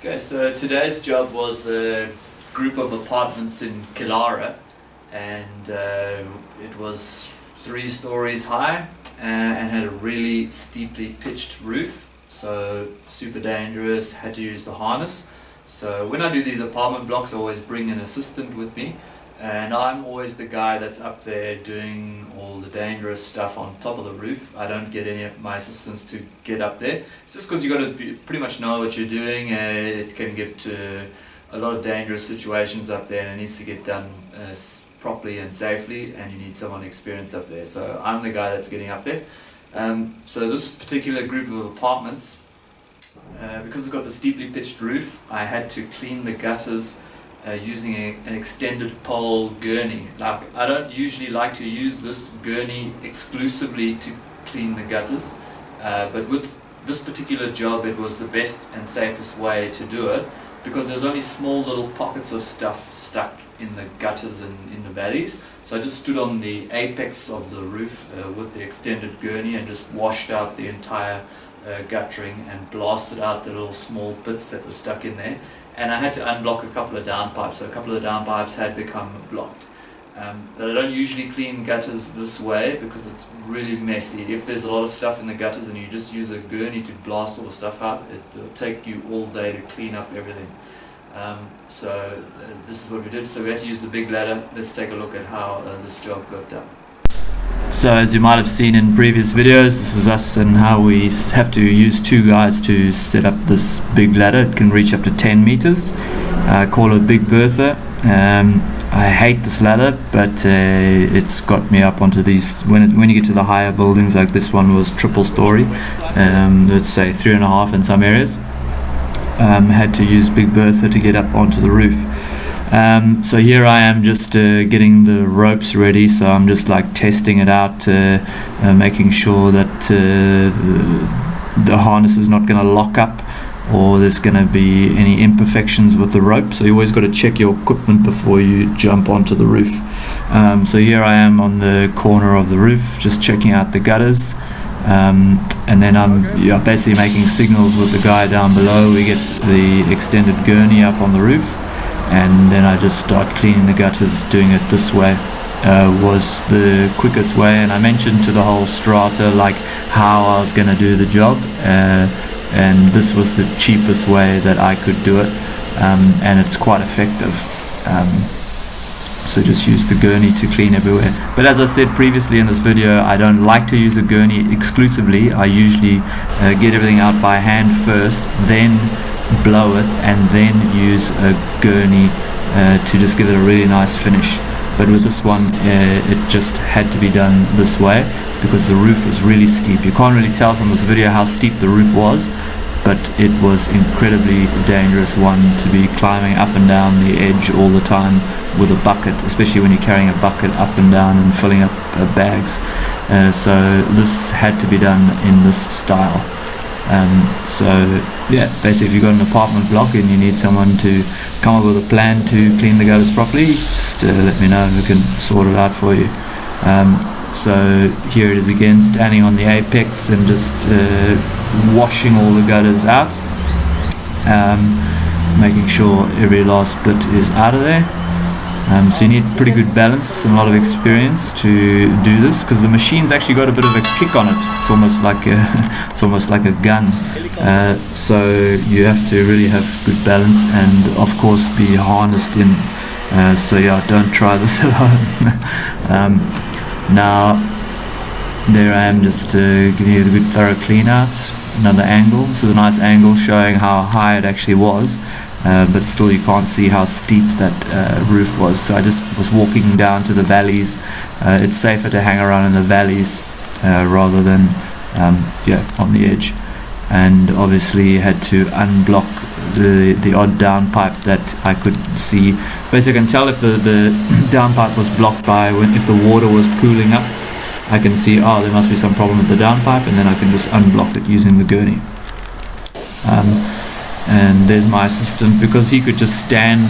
Okay, so today's job was a group of apartments in Killara, and it was 3 stories high and had a really steeply pitched roof, so super dangerous, had to use the harness. So when I do these apartment blocks, I always bring an assistant with me, and I'm always the guy that's up there doing all the dangerous stuff on top of the roof. I don't get any of my assistants to get up there. It's just because you got to pretty much know what you're doing. It can get to a lot of dangerous situations up there, and it needs to get done properly and safely, and you need someone experienced up there. So I'm the guy that's getting up there. So this particular group of apartments, because it's got the steeply pitched roof, I had to clean the gutters using an extended pole gurney. Like, I don't usually like to use this gurney exclusively to clean the gutters, but with this particular job it was the best and safest way to do it, because there's only small little pockets of stuff stuck in the gutters and in the valleys. So I just stood on the apex of the roof with the extended gurney and just washed out the entire guttering and blasted out the little small bits that were stuck in there. And I had to unblock a couple of downpipes, so a couple of downpipes had become blocked. But I don't usually clean gutters this way because it's really messy. If there's a lot of stuff in the gutters and you just use a gurney to blast all the stuff out, it'll take you all day to clean up everything. So this is what we did. So we had to use the big ladder. Let's take a look at how this job got done. So as you might have seen in previous videos, this is us and how we have to use 2 guys to set up this big ladder. It can reach up to 10 meters. I call it Big Bertha. I hate this ladder, but it's got me up onto these. When you get to the higher buildings, like this one was triple story, let's say 3.5 in some areas. Had to use Big Bertha to get up onto the roof. So here I am just getting the ropes ready, so I'm just like testing it out, making sure that the harness is not going to lock up or there's going to be any imperfections with the rope. So you always got to check your equipment before you jump onto the roof. So here I am on the corner of the roof just checking out the gutters, and then I'm basically making signals with the guy down below. We get the extended gurney up on the roof, and then I just start cleaning the gutters. Doing it this way was the quickest way, and I mentioned to the whole strata like how I was going to do the job, and this was the cheapest way that I could do it, and it's quite effective. So just use the gurney to clean everywhere. But as I said previously in this video, I don't like to use a gurney exclusively. I usually get everything out by hand first, then blow it, and then use a gurney to just give it a really nice finish. But with this one, it just had to be done this way because the roof was really steep. You can't really tell from this video how steep the roof was, but it was incredibly dangerous one to be climbing up and down the edge all the time with a bucket, especially when you're carrying a bucket up and down and filling up bags. So this had to be done in this style. So yeah, basically if you've got an apartment block and you need someone to come up with a plan to clean the gutters properly, just let me know, we can sort it out for you. So here it is again, standing on the apex and just washing all the gutters out, making sure every last bit is out of there. So you need pretty good balance and a lot of experience to do this, because the machine's actually got a bit of a kick on it. It's almost like a gun. So you have to really have good balance and of course be harnessed in. So yeah, don't try this at home. Now there I am, just giving it a good thorough clean out. Another angle. This is a nice angle showing how high it actually was. But still you can't see how steep that roof was. So I just was walking down to the valleys. It's safer to hang around in the valleys rather than on the edge. And obviously had to unblock the odd downpipe that I could see. Basically I can tell if the downpipe was blocked by if the water was pooling up. I can see, there must be some problem with the downpipe, and then I can just unblock it using the gurney. And there's my assistant, because he could just stand